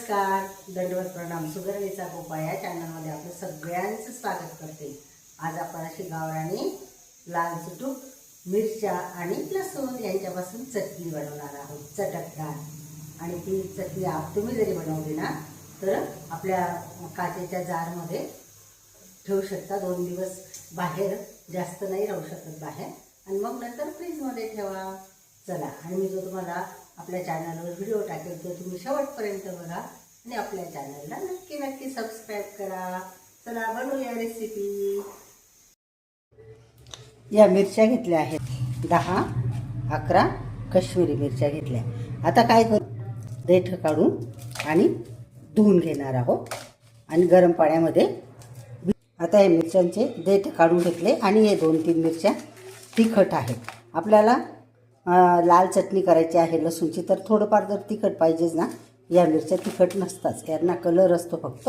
नमस्कार, दंडवत प्रणाम. सुगरणीचा गोपा या चॅनलमध्ये आपलं सगळ्यांचं स्वागत करते. आज आपण अशी गावरानी लाल चुटूक मिरच्या आणि लसूण यांच्यापासून चटणी बनवणार आहोत, चटकदार. आणि ती चटणी तुम्ही जरी बनवली ना तर आपल्या काचेच्या जारमध्ये ठेवू शकता. 2 दिवस बाहेर, जास्त नाही राहू शकत बाहेर, आणि मग नंतर फ्रीजमध्ये ठेवा. चला, आणि मी जो तुम्हाला आपल्या चॅनलवर व्हिडिओ टाकेल तो तुम्ही शेवटपर्यंत बघा आणि आपल्या चॅनलला नक्की सबस्क्राईब करा. चला बनवूया रेसिपी. या मिरच्या घेतल्या आहेत 10-11 काश्मीरी मिरच्या घेतल्या. आता काय करू, देठ काढून आणि धुवून घेणार आहोत आणि गरम पाण्यामध्ये. आता हे मिरच्यांचे देठ काढून घेतले आणि हे 2-3 मिरच्या तिखट आहेत. आपल्याला लाल चटणी करायची आहे लसूणची, तर थोडंफार जर तिखट पाहिजेच ना. या मिरच्या तिखट नसताच, यांना कलर असतो फक्त,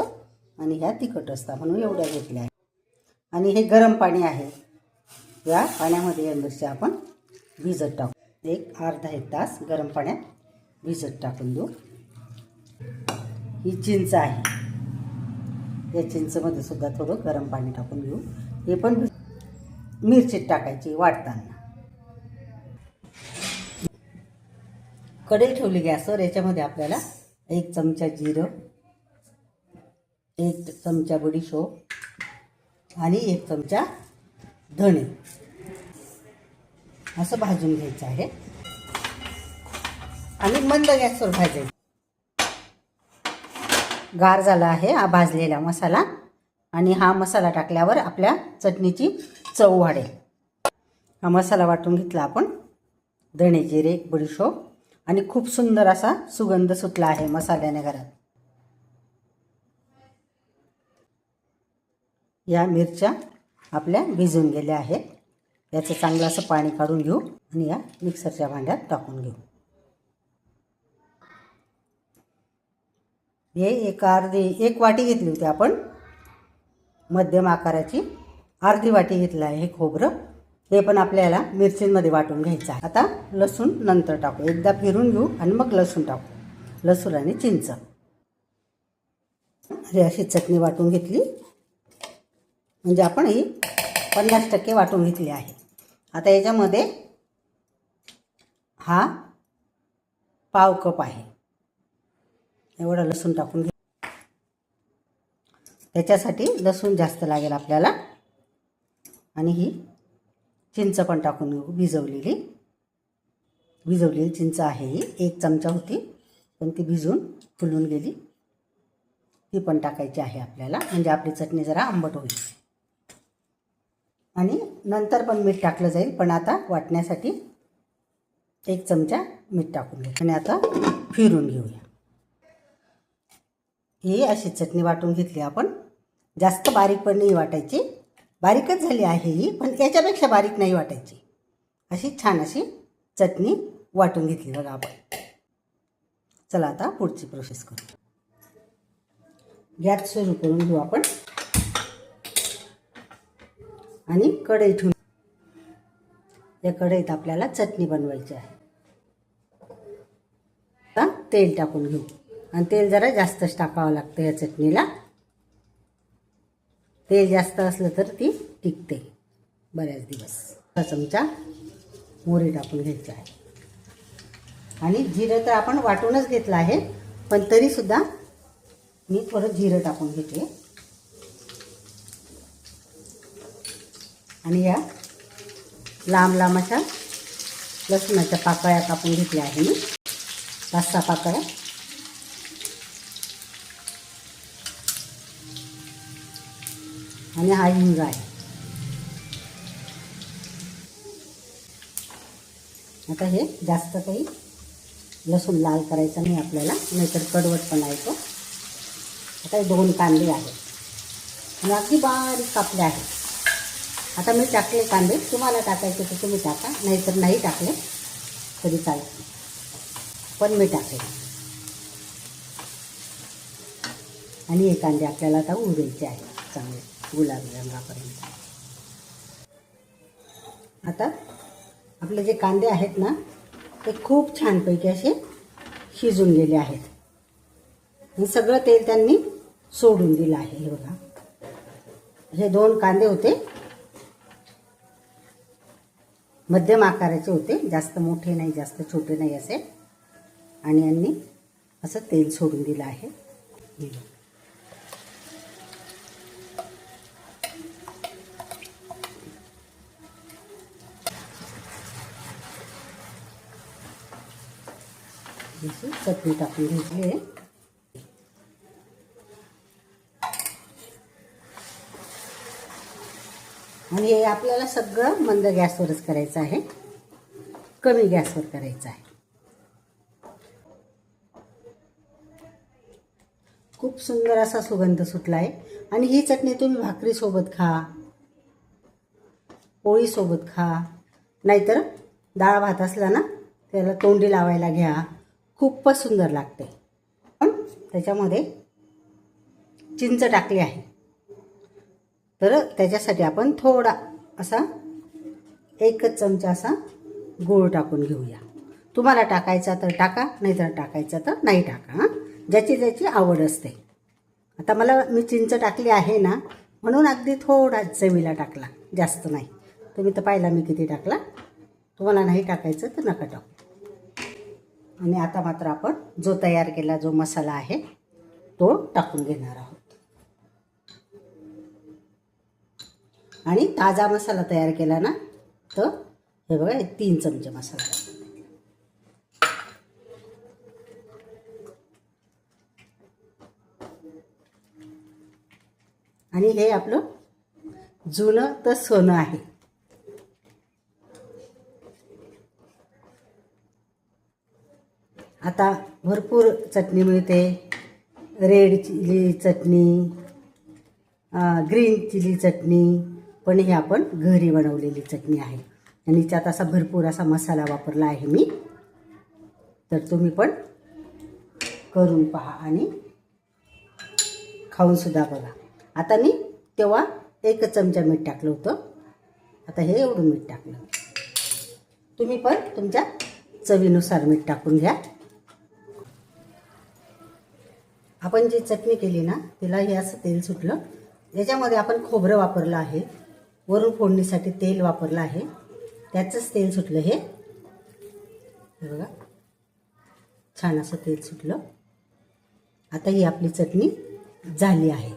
आणि ह्या तिखट असतात म्हणून एवढ्या घेतल्या आहे. आणि हे गरम पाणी आहे, या पाण्यामध्ये या मिरच्या आपण भिजत टाकू. अर्धा-1 तास गरम पाण्यात भिजत टाकून देऊ. ही चिंच आहे, या चिंचमध्ये सुद्धा थोडं गरम पाणी टाकून घेऊ. हे पण मिरचीत टाकायची वाटताना. कढई ठेवली गॅसवर. याच्यामध्ये आपल्याला 1 चमचा जिरं, 1 चमचा बडीशोप आणि 1 चमचा धणे असं भाजून घ्यायचं आहे आणि मंद गॅसवर भाजायचं. गार झाला आहे हा भाजलेला मसाला, आणि हा मसाला टाकल्यावर आपल्या चटणीची चव वाढेल. हा मसाला वाटून घेतला आपण, धणे, जिरे, बडीशोप, आणि खूप सुंदर असा सुगंध सुटला आहे मसाल्याने घरात. या मिरच्या आपल्या भिजून गेल्या आहेत. याचं चांगलं असं पाणी काढून घेऊ आणि या मिक्सरच्या भांड्यात टाकून घेऊ. हे एक वाटी घेतली होती आपण मध्यम आकाराची, अर्धी वाटी घेतलं आहे हे खोबरं. हे पण आपल्याला मिरचींमध्ये वाटून घ्यायचं आहे. आता लसूण नंतर टाकू, एकदा फिरून घेऊ आणि मग लसूण टाकू. लसूण आणि चिंच हे अशी चटणी वाटून घेतली, म्हणजे आपण ही 50% वाटून घेतली आहे. आता याच्यामध्ये हा पाव कप आहे एवढा लसूण टाकून घे. त्याच्यासाठी लसूण जास्त लागेल आपल्याला. आणि ही चिंच पण टाकून घेऊ, भिजवलेली चिंच आहे ही. 1 चमचा होती पण ती भिजून फुलून गेली, ती पण टाकायची आहे आपल्याला, म्हणजे आपली चटणी जरा आंबट होईल. आणि नंतर पण मीठ टाकलं जाईल, पण आता वाटण्यासाठी 1 चमचा मीठ टाकून घेऊ आणि आता फिरून घेऊया. ही अशी चटणी वाटून घेतली आपण. जास्त बारीक पण नाही वाटायची, बारीकच झाली आहे ही, पण याच्यापेक्षा बारीक नाही वाटायची. अशी छान अशी चटणी वाटून घेतली बघा आपण. चला आता पुढची प्रोसेस करू. गॅस सुरू करून घेऊ आपण आणि कढई ठेवून. या कढईत आपल्याला चटणी बनवायची आहे. आता तेल टाकून घेऊ, आणि तेल जरा जास्तच टाकावं लागतं या चटणीला. तेल जास्त असलं तर ती टिकते बऱ्याच दिवस. 1 चमचा मोहरी टाकून घ्यायची आहे. आणि जिरं तर आपण वाटूनच घेतलं आहे, पण तरीसुद्धा मी थोडं जिरं टाकून घेते. आणि या लांब अशा लसूणाच्या पाकळ्या कापून घेतल्या आहे मी, 5-6 पाकळ्या. आणि हा हिंग आहे. आता हे जास्त काही लसूण लाल करायचं नाही आपल्याला, नाहीतर कडवटपणा येतो. आता हे 2 कांदे आहेत आणि अगदी बारीक कापले आहेत. आता मी टाकले कांदे, तुम्हाला टाकायचे तर तुम्ही टाका, नाहीतर नाही टाकले तरी चालते, पण मी टाकले. आणि हे कांदे आपल्याला आता उडायचे आहे चांगले गुलाबी रंगापर्यंत. आता आपले जे कांदे आहेत ना ते खूप छानपैकी असे शिजून गेले आहेत. हे सगळं तेल त्यांनी सोडून दिलं आहे. हे बघा, हे 2 कांदे होते, मध्यम आकाराचे होते, जास्त मोठे नाही जास्त छोटे नाही असे, आणि यांनी असं तेल सोडून दिलं आहे. चटणी टाकून घेतली आहे. आणि हे आपल्याला सगळं मंद गॅसवरच करायचं आहे, कमी गॅसवर करायचं आहे. खूप सुंदर असा सुगंध सुटला आहे. आणि ही चटणी तुम्ही भाकरीसोबत खा, पोळीसोबत खा, नाहीतर डाळ भात असला ना त्याला तोंडी लावायला घ्या, खूपच सुंदर लागते. पण त्याच्यामध्ये चिंच टाकली आहे, तर त्याच्यासाठी आपण थोडा असा 1 चमचा असा गूळ टाकून घेऊया. तुम्हाला टाकायचा तर टाका, नाहीतर टाकायचा तर नाही टाका. ज्याची ज्याची आवड असते. आता मी चिंच टाकली आहे ना, म्हणून अगदी थोडा चवीला टाकला, जास्त नाही. तुम्ही तर पाहिला मी किती टाकला. तुम्हाला नाही टाकायचं तर नका टाकू. आणि आता मात्र आपण जो तयार केला जो मसाला आहे तो टाकून घेणार आहोत. आणि ताजा मसाला तयार केला ना, तर हे बघा 3 चमचे मसाला. आणि हे आपलं जुनं तर सोनं आहे. आता भरपूर चटणी मिळते, रेड चिली चटणी, ग्रीन चिली चटणी, पण हे आपण घरी बनवलेली चटणी आहे. आणि त्यात असा भरपूर असा मसाला वापरला आहे मी. तर तुम्ही पण करून पहा आणि खाऊनसुद्धा बघा. आता मी तेव्हा 1 चमचा मीठ टाकलं होतं, आता हे एवढं मीठ टाकलं. तुम्ही पण तुमच्या चवीनुसार मीठ टाकून घ्या. आपण जी चटणी केली ना तिला हे असं तेल सुटलं. याच्यामध्ये आपण खोबरं वापरलं आहे, वरून फोडणीसाठी तेल वापरलं आहे, त्याचंच तेल सुटलं. हे बघा, छान असं तेल सुटलं. आता ही आपली चटणी झाली आहे.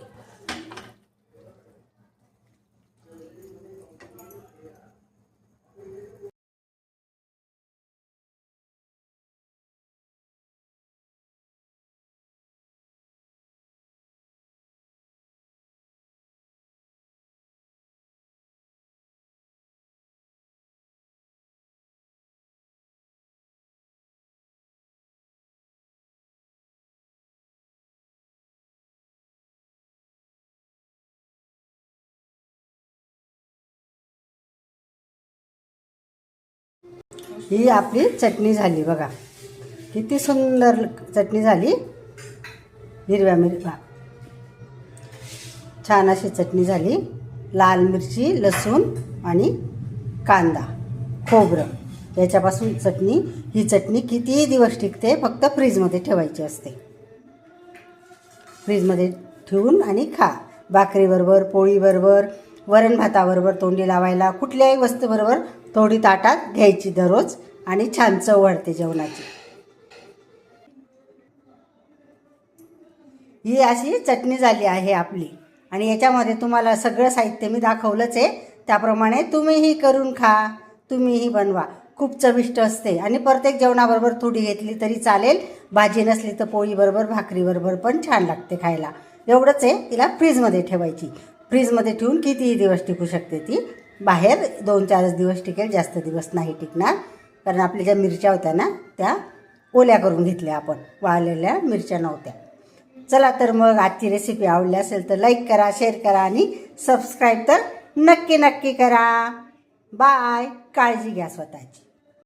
ही आपली चटणी झाली बघा, किती सुंदर चटणी झाली. हिरव्या मिरच्या, छान अशी चटणी झाली. लाल मिरची, लसूण आणि कांदा, खोबरं याच्यापासून चटणी. ही चटणी किती दिवस टिकते, फक्त फ्रीजमध्ये ठेवायची असते. फ्रीजमध्ये ठेवून आणि खा, भाकरीबरोबर, पोळीबरोबर, वरण भाताबरोबर तोंडी लावायला, कुठल्याही वस्तूबरोबर थोडी ताटात घ्यायची दररोज आणि छान चव वाढते जेवणाची. ही अशी चटणी झाली आहे आपली. आणि याच्यामध्ये तुम्हाला सगळं साहित्य मी दाखवलंच आहे, त्याप्रमाणे तुम्हीही करून खा, तुम्हीही बनवा. खूप चविष्ट असते. आणि प्रत्येक जेवणाबरोबर थोडी घेतली तरी चालेल, भाजी नसली तर पोळीबरोबर भाकरीबरोबर पण छान लागते खायला. एवढंच आहे, तिला फ्रीजमध्ये ठेवायची. फ्रीजमध्ये ठेवून कितीही दिवस टिकू शकते ती. बाहेर 2-4 दिवस टिकेल, जास्त दिवस नाही टिकणार. कारण आपल्या ज्या मिरच्या होत्या ना त्या ओल्या करून घेतल्या आपण, वाळलेल्या मिरच्या नव्हत्या. चला तर मग आजची रेसिपी आवडली असेल तर लाईक करा, शेअर करा आणि सबस्क्राईब तर नक्की करा. बाय. काळजी घ्या स्वतःची.